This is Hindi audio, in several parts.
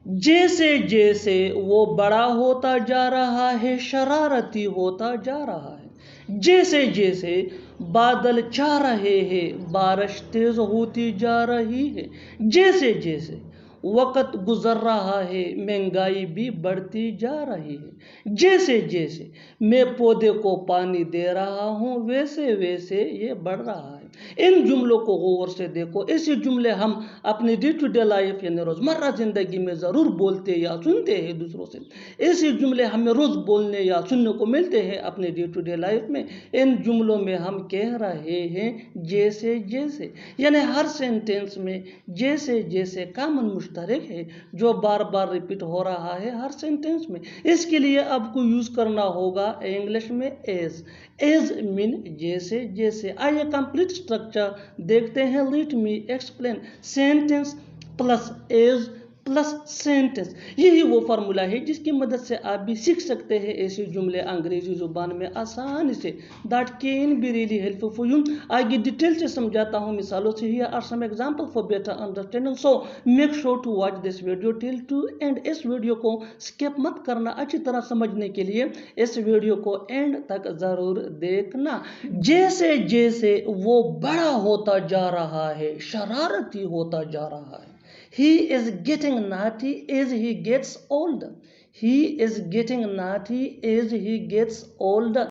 जैसे जैसे वो बड़ा होता जा रहा है, शरारती होता जा रहा है। जैसे जैसे बादल छा रहे हैं, बारिश तेज होती जा रही है। जैसे जैसे वक्त गुजर रहा है, महंगाई भी बढ़ती जा रही है। जैसे जैसे मैं पौधे को पानी दे रहा हूँ, वैसे वैसे ये बढ़ रहा है। इन जुमलों को गौर से देखो। ऐसे जुमले हम अपनी डे टू डे लाइफ यानी रोजमर्रा जिंदगी में जरूर बोलते या सुनते हैं दूसरों से। ऐसे जुमले हमें रोज बोलने या सुनने को मिलते हैं अपने डे टू डे लाइफ में। इन जुमलों में हम कह रहे हैं जैसे जैसे, यानी हर सेंटेंस में जैसे जैसे कॉमन मुश्तरक है जो बार बार रिपीट हो रहा है हर सेंटेंस में। इसके लिए आपको यूज करना होगा इंग्लिश में एज। एज मीन जैसे जैसे। आइए कंप्लीट स्ट्रक्चर देखते हैं। Let me explain. Sentence plus as plus sentence, यही वो फार्मूला है जिसकी मदद से आप भी सीख सकते हैं ऐसे जुमले अंग्रेजी जुबान में आसानी से। That can be really helpful for you. आगे डिटेल से समझाता हूँ मिसालों से। Here are some example for better understanding, so make sure to watch this video till to end. इस वीडियो को स्किप मत करना। अच्छी तरह समझने के लिए इस वीडियो को एंड तक जरूर देखना। जैसे जैसे वो बड़ा होता जा रहा है, शरारती होता जा रहा है। He is getting naughty as he gets older. He is getting naughty as he gets older.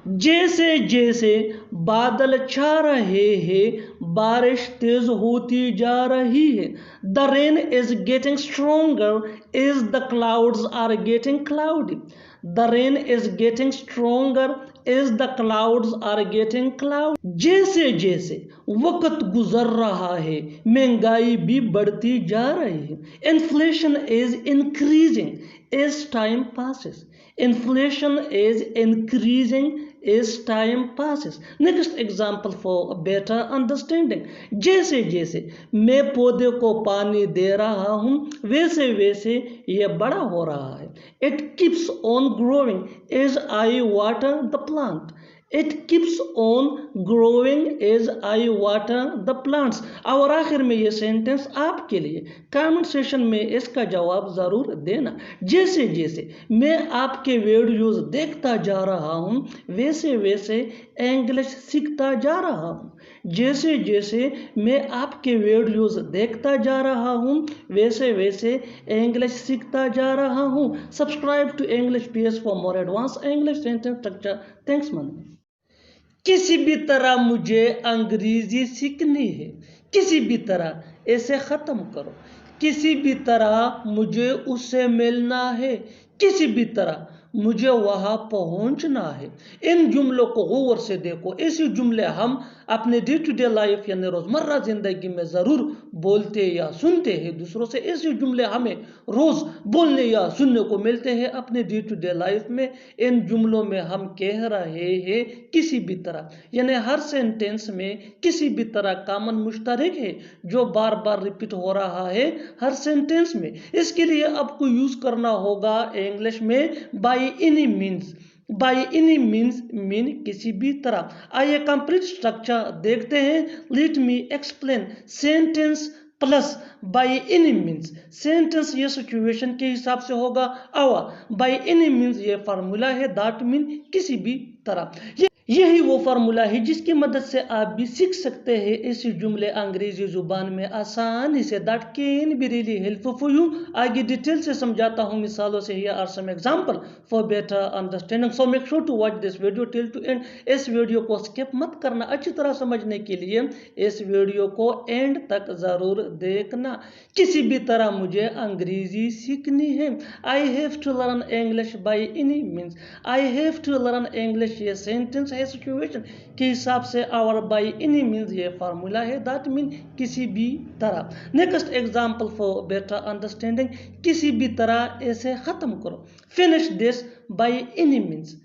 जैसे जैसे बादल छा रहे हैं, बारिश तेज होती जा रही है। The rain is getting stronger as the clouds are getting cloudy. The rain is getting stronger as the clouds are getting cloudy. जैसे जैसे वक्त गुजर रहा है, महंगाई भी बढ़ती जा रही है। Inflation is increasing as time passes. Inflation is increasing as time passes. Next example for better understanding. जैसे जैसे मैं पौधे को पानी दे रहा हूँ, वैसे वैसे ये बड़ा हो रहा है। It keeps on growing as I water the plant. It keeps on growing as I water the plants. और आखिर में ये सेंटेंस आपके लिए। कमेंट सेशन में इसका जवाब जरूर देना। जैसे जैसे मैं आपके वीडियोस देखता जा रहा हूँ, वैसे वैसे इंग्लिश सीखता जा रहा हूँ। जैसे जैसे मैं आपके वीडियोस देखता जा रहा हूँ, वैसे वैसे इंग्लिश सीखता जा रहा हूँ। Subscribe to English PS for more advance English sentence structure. Thanks man. किसी भी तरह मुझे अंग्रेजी सीखनी है। किसी भी तरह, ऐसे ख़त्म करो। किसी भी तरह मुझे उससे मिलना है। किसी भी तरह मुझे वहां पहुंचना है। इन जुमलों को गौर से देखो। ऐसे जुमले हम अपने डे टू डे लाइफ यानी रोजमर्रा जिंदगी में जरूर बोलते या सुनते हैं दूसरों से। ऐसे जुमले हमें रोज बोलने या सुनने को मिलते हैं अपने डे टू डे लाइफ में। इन जुमलों में हम कह रहे हैं किसी भी तरह, यानी हर सेंटेंस में किसी भी तरह कॉमन मुश्तरक है जो बार बार रिपीट हो रहा है हर सेंटेंस में। इसके लिए आपको यूज करना होगा इंग्लिश में bye any means. Bye any means mean किसी भी तरह। आइए कंप्लीट स्ट्रक्चर देखते हैं। Let me explain. Sentence plus by any means. Sentence ये सिचुएशन के हिसाब से होगा। और बाय एनी मीन्स ये फार्मूला है। दैट मीन किसी भी तरह। यही वो फार्मूला है जिसकी मदद से आप भी सीख सकते हैं ऐसे जुमले अंग्रेजी जुबान में आसानी से। That can be really helpful for you. आगे डिटेल से समझाता हूँ मिसालों से। Here are some example for better understanding, so make sure to watch this video till to end. इस वीडियो को स्किप मत करना। अच्छी तरह समझने के लिए इस वीडियो को एंड तक जरूर देखना। किसी भी तरह मुझे अंग्रेजी सीखनी है। I have to learn English by any means. I have to learn English ये सेंटेंस सिचुएशन के हिसाब से। और बाय एनी मीन्स ये फार्मूला है। दैट मीन किसी भी तरह। Next example for better understanding. किसी भी तरह ऐसे खत्म करो। Finish this by any means.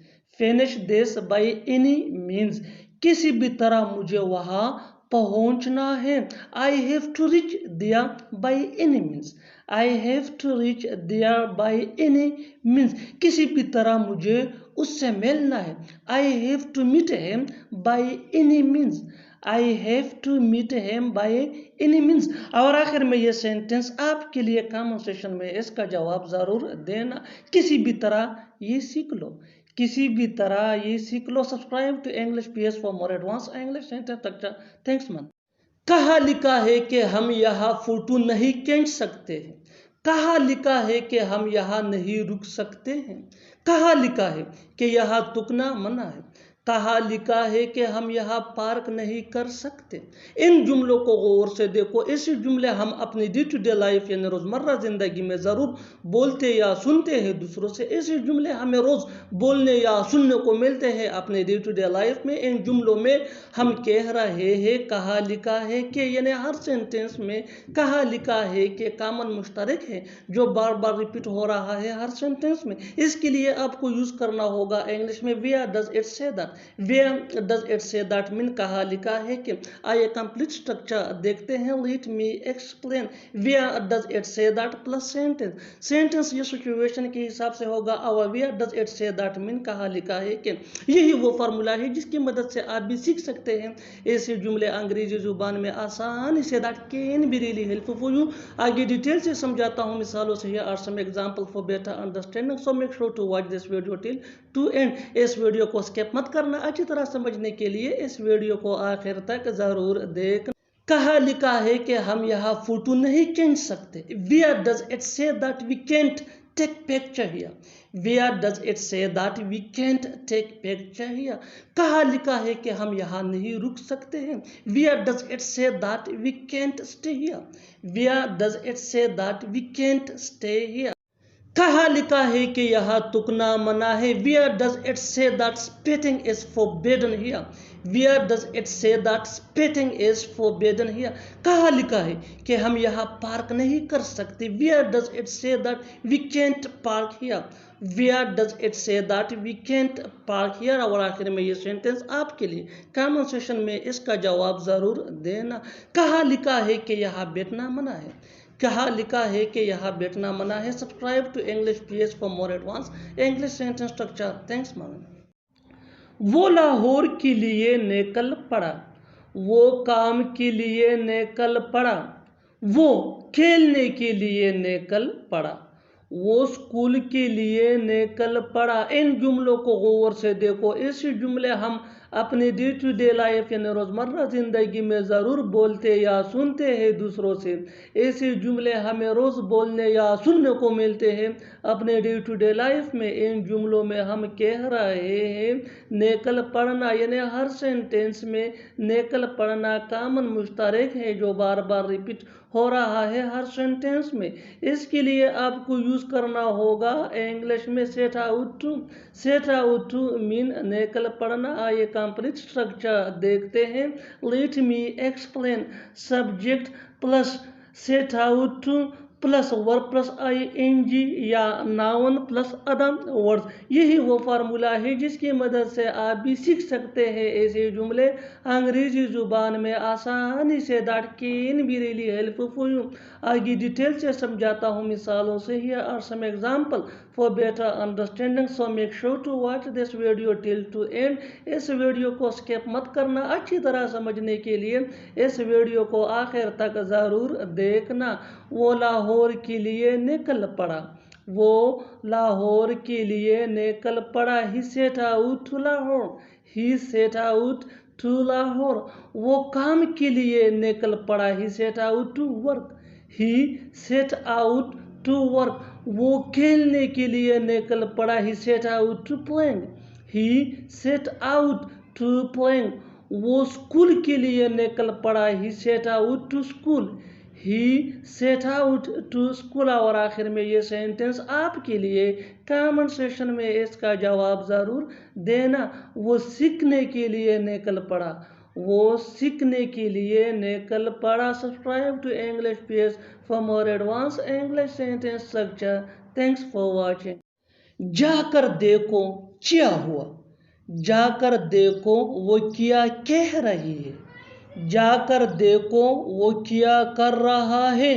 Finish this by any means. किसी भी तरह मुझे वहां पहुंचना है। I have to reach there by any means. I have to reach there by any means. किसी भी तरह मुझे उससे मिलना है। I have to meet him by any means. I have to meet him by any means. और आखिर में ये सेंटेंस आपके लिए कमेंट सेशन में इसका जवाब ज़रूर देना। किसी भी तरह ये सीख लो, किसी भी तरह ये सीख लो। Subscribe to English PS for more advance English sentence structure. Thanks man. कहाँ लिखा है कि हम यहाँ फोटो नहीं खींच सकते हैं? कहाँ लिखा है कि हम यहाँ नहीं रुक सकते हैं? कहाँ लिखा है कि यहाँ थूकना मना है? कहाँ लिखा है कि हम यहाँ पार्क नहीं कर सकते? इन जुमलों को गौर से देखो। ऐसे जुमले हम अपनी डे टू डे लाइफ यानी रोज़मर्रा ज़िंदगी में ज़रूर बोलते या सुनते हैं दूसरों से। ऐसे जुमले हमें रोज़ बोलने या सुनने को मिलते हैं अपने डे टू डे लाइफ में। इन जुमलों में हम कह रहे हैं कहाँ लिखा है कि, यानी हर सेंटेंस में कहाँ लिखा है कि कॉमन मुश्तरक है जो बार बार रिपीट हो रहा है हर सेंटेंस में। इसके लिए आपको यूज़ करना होगा इंग्लिश में where does it say that. Where does it say that mean कहाँ लिखा है कि। आइए कंप्लीट स्ट्रक्चर देखते हैं। Let me explain. Where does it say that plus sentence. Sentence ये सिचुएशन के हिसाब से होगा और where does it say that mean कहाँ लिखा है कि। यही वो फार्मूला है जिसकी मदद से आप भी सीख सकते हैं ऐसे जुमले अंग्रेजी जुबान में आसानी से। That can be really helpful for you. आगे डिटेल से समझाता हूँ मिसालों से। Here are some example for better understanding, so make sure to watch this video till to end. इस वीडियो को स्किप मत करना। अच्छी तरह समझने के लिए इस वीडियो को आखिर तक जरूर देखना। कहाँ लिखा है कि हम यहाँ फोटो नहीं खींच सकते? Where does it say that we can't take picture here? Where does it say that we can't take picture here? कहाँ लिखा है कि हम यहाँ नहीं रुक सकते हैं? Where does it say that we can't stay here? Where does it say that we can't stay here? कहाँ लिखा है कि यहाँ थूकना मना है? Where does it say that spitting is forbidden here? Where does it say that spitting is forbidden here? कहाँ लिखा है कि हम यहाँ पार्क नहीं कर सकते? Where does it say that we can't park here? Where does it say that we can't park here? और आखिर में ये सेंटेंस आपके लिए कमेंट सेशन में इसका जवाब ज़रूर देना। कहाँ लिखा है कि यहाँ बैठना मना है? कहाँ लिखा है कि यहाँ बैठना मना है? Subscribe to English PS for more advance English sentence structure. Thanks man. वो लाहौर के लिए निकल पड़ा, वो काम के लिए निकल पड़ा, वो खेलने के लिए निकल पड़ा, वो स्कूल के लिए निकल पड़ा। इन जुमलों को गौर से देखो। ऐसे जुमले हम अपने डे टू डे लाइफ यानी रोज़मर्रा ज़िंदगी में ज़रूर बोलते या सुनते हैं दूसरों से। ऐसे जुमले हमें रोज़ बोलने या सुनने को मिलते हैं अपने डे टू डे लाइफ में। इन जुमलों में हम कह रहे हैं निकल पड़ना, यानी हर सेंटेंस में निकल पड़ना कॉमन मुश्तरक है जो बार बार रिपीट हो रहा है हर सेंटेंस में। इसके लिए आपको यूज़ करना होगा इंग्लिश में set out to. Set out to mean निकल पड़ना। आइए कंप्लीट स्ट्रक्चर देखते हैं। Let me explain. Subject plus set out to plus verb plus ING या नाउन प्लस अदर वर्ड्स। यही वो फार्मूला है जिसकी मदद से आप भी सीख सकते हैं ऐसे जुमले अंग्रेजी जुबान में आसानी से। That can be really helpful for you. आगे डिटेल से समझाता हूँ मिसालों से। Here are some example for better understanding, so make sure to watch this video till to end. इस वीडियो को स्किप मत करना। अच्छी तरह समझने के लिए इस वीडियो को आखिर तक ज़रूर देखना। वो लाहौर के लिए निकल पड़ा, वो लाहौर के लिए निकल पड़ा। He set out to Lahore, he set out to Lahore. वो काम के लिए निकल पड़ा। He set out to work, he set out to work. वो खेलने के लिए निकल पड़ा। He set out to playing, he set out to playing. वो स्कूल के लिए निकल पड़ा। He set out to school, he set out to school. और आखिर में ये सेंटेंस आपके लिए कमेंट सेशन में इसका जवाब ज़रूर देना। वो सीखने के लिए निकल पड़ा, वो सीखने के लिए निकल पड़ा। Subscribe to English PS for more advance English sentence structure. Thanks for watching. जाकर देखो क्या हुआ, जाकर देखो वो क्या कह रही है, जाकर देखो वो क्या कर रहा है,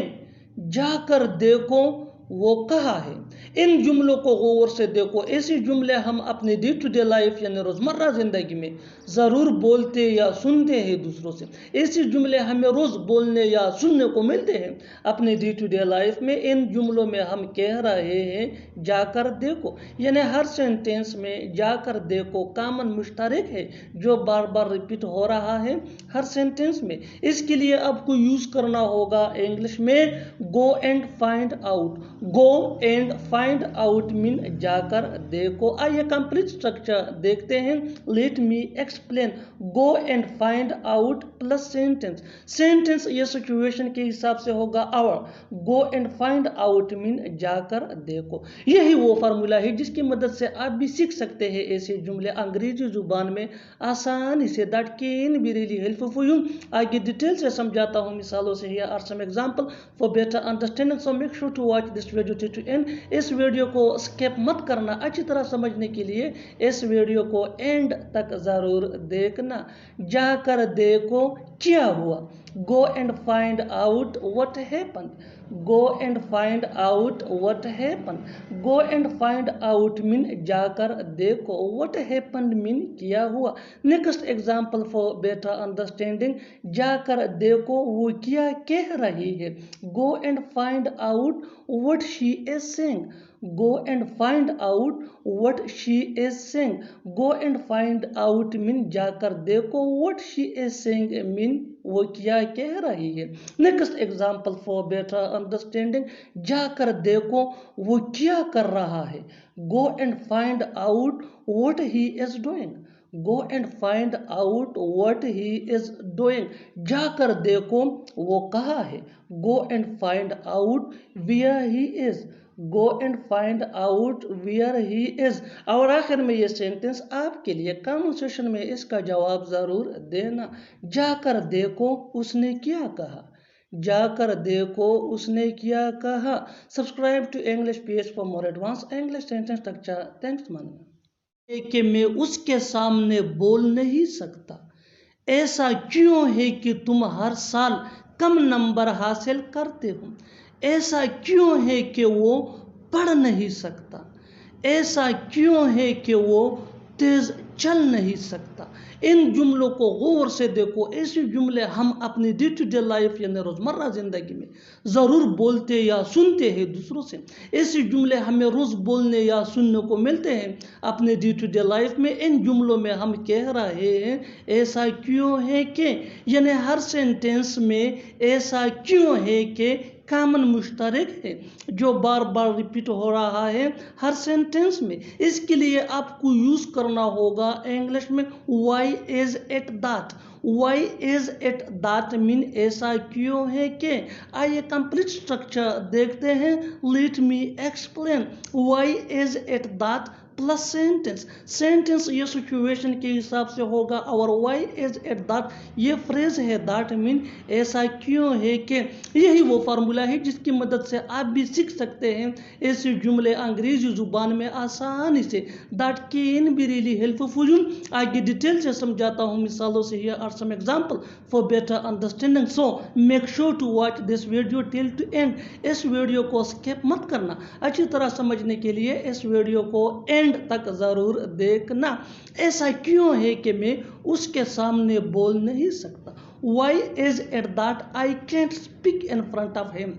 जाकर देखो वो कहाँ है। इन जुमलों को गौर से देखो। ऐसे जुमले हम अपने डे टू डे लाइफ यानी रोज़मर्रा ज़िंदगी में ज़रूर बोलते या सुनते हैं दूसरों से। ऐसे जुमले हमें रोज़ बोलने या सुनने को मिलते हैं अपने डे टू डे लाइफ में। इन जुमलों में हम कह रहे हैं जाकर देखो, यानी हर सेंटेंस में जाकर देखो कॉमन मुश्तरक है जो बार बार रिपीट हो रहा है हर सेंटेंस में। इसके लिए आपको यूज़ करना होगा इंग्लिश में go and find out. Go and find out mean जाकर देखो। आइए कंप्लीट स्ट्रक्चर देखते हैं। Let me explain. Go and find out plus sentence. Sentence ये सिचुएशन के हिसाब से होगा आवर। Go and find out mean जाकर देखो। यही वो फार्मूला है जिसकी मदद से आप भी सीख सकते हैं ऐसे जुमले अंग्रेजी जुबान में आसानी से। That can be really helpful for you. आगे डिटेल से समझाता हूँ मिसालों से। Here are some example for better understanding, so make sure to watch this video till to end. इस वीडियो को स्किप मत करना। अच्छी तरह समझने के लिए इस वीडियो को एंड तक जरूर देखना। जाकर देखो क्या हुआ। Go and find out what happened. Go and find out what happened. Go and find out mean जाकर देखो। What happened mean क्या हुआ। Next example for better understanding, जाकर देखो वो क्या कह रही है। Go and find out what she is saying. Go and find out what she is saying. Go and find out mean जाकर देखो। What she is saying mean वो क्या कह रही है। Next example for better understanding, जाकर देखो वो क्या कर रहा है। Go and find out what he is doing. Go and find out what he is doing. जाकर देखो वो कहाँ है। Go and find out where he is. Go and find out where he is. और आखिर में ये सेंटेंस आपके लिए कमेंट सेक्शन में इसका जवाब जरूर देना। जाकर देखो उसने क्या कहा। जाकर देखो उसने क्या कहा। Subscribe to English page for more advance English sentence structure. Thanks man. कि मैं उसके सामने बोल नहीं सकता। ऐसा क्यों है कि तुम हर साल कम नंबर हासिल करते हो। ऐसा क्यों है कि वो पढ़ नहीं सकता। ऐसा क्यों है कि वो तेज चल नहीं सकता। इन जुमलों को गौर से देखो। ऐसे जुमले हम अपनी डे टू डे लाइफ यानी रोज़मर्रा ज़िंदगी में ज़रूर बोलते या सुनते हैं दूसरों से। ऐसे जुमले हमें रोज़ बोलने या सुनने को मिलते हैं अपने डे टू डे लाइफ में। इन जुमलों में हम कह रहे हैं ऐसा क्यों है कि, यानी हर सेंटेंस में ऐसा क्यों है कि कॉमन मुश्तरक है जो बार बार रिपीट हो रहा है हर सेंटेंस में। इसके लिए आपको यूज़ करना होगा इंग्लिश में why is it that. Why is it that mean ऐसा क्यों है कि। आइए कंप्लीट स्ट्रक्चर देखते हैं। Let me explain. Why is it that plus sentence. Sentence ये सिचुएशन के हिसाब से होगा और वाई इज इट दैट ये फ्रेज है। दैट मीन ऐसा क्यों है कि। यही वो फार्मूला है जिसकी मदद से आप भी सीख सकते हैं ऐसे जुमले अंग्रेजी जुबान में आसानी से। That can be really helpful for you. आगे डिटेल से समझाता हूँ मिसालों से। Here are some example for better understanding, so make sure to watch this video till to end. इस वीडियो को स्किप मत करना। अच्छी तरह समझने के लिए इस वीडियो को एंड तक जरूर देखना। ऐसा क्यों है कि मैं उसके सामने बोल नहीं सकता। Why is it that I can't speak in front of him?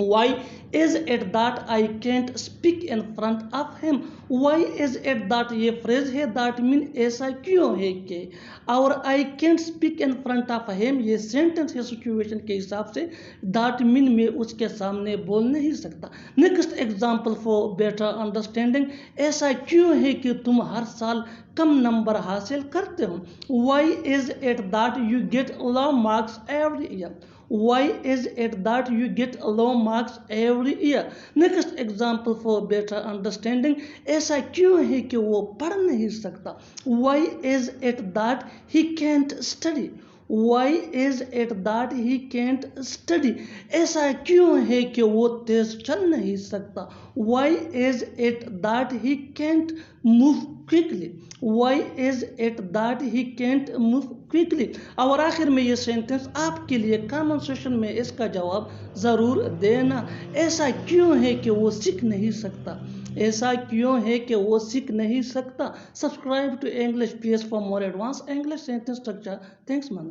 Why is it that I can't speak in front of him? Why is it that ये फ्रेज है। that mean ऐसा क्यों है कि। और I can't speak in front of him ये सेंटेंस है सिचुएशन के हिसाब से। that mean मैं उसके सामने बोल नहीं सकता। Next example for better understanding, ऐसा क्यों है कि तुम हर साल कम नंबर हासिल करते हो। Why is it that you get low marks every year? Why is it that you get low marks every year? Next example for better understanding, ऐसा क्यों है कि वो पढ़ नहीं सकता। Why is it that he can't study? Why is it that he can't study? ऐसा क्यों है कि वो तेज चल नहीं सकता। Why is it that he can't move quickly? Why is it that he can't move quickly. और आखिर में ये सेंटेंस आपके लिए कमेंट सेक्शन में इसका जवाब ज़रूर देना। ऐसा क्यों है कि वो सीख नहीं सकता? ऐसा क्यों है कि वो सीख नहीं सकता? Subscribe to English PS for more advance English sentence structure. Thanks man.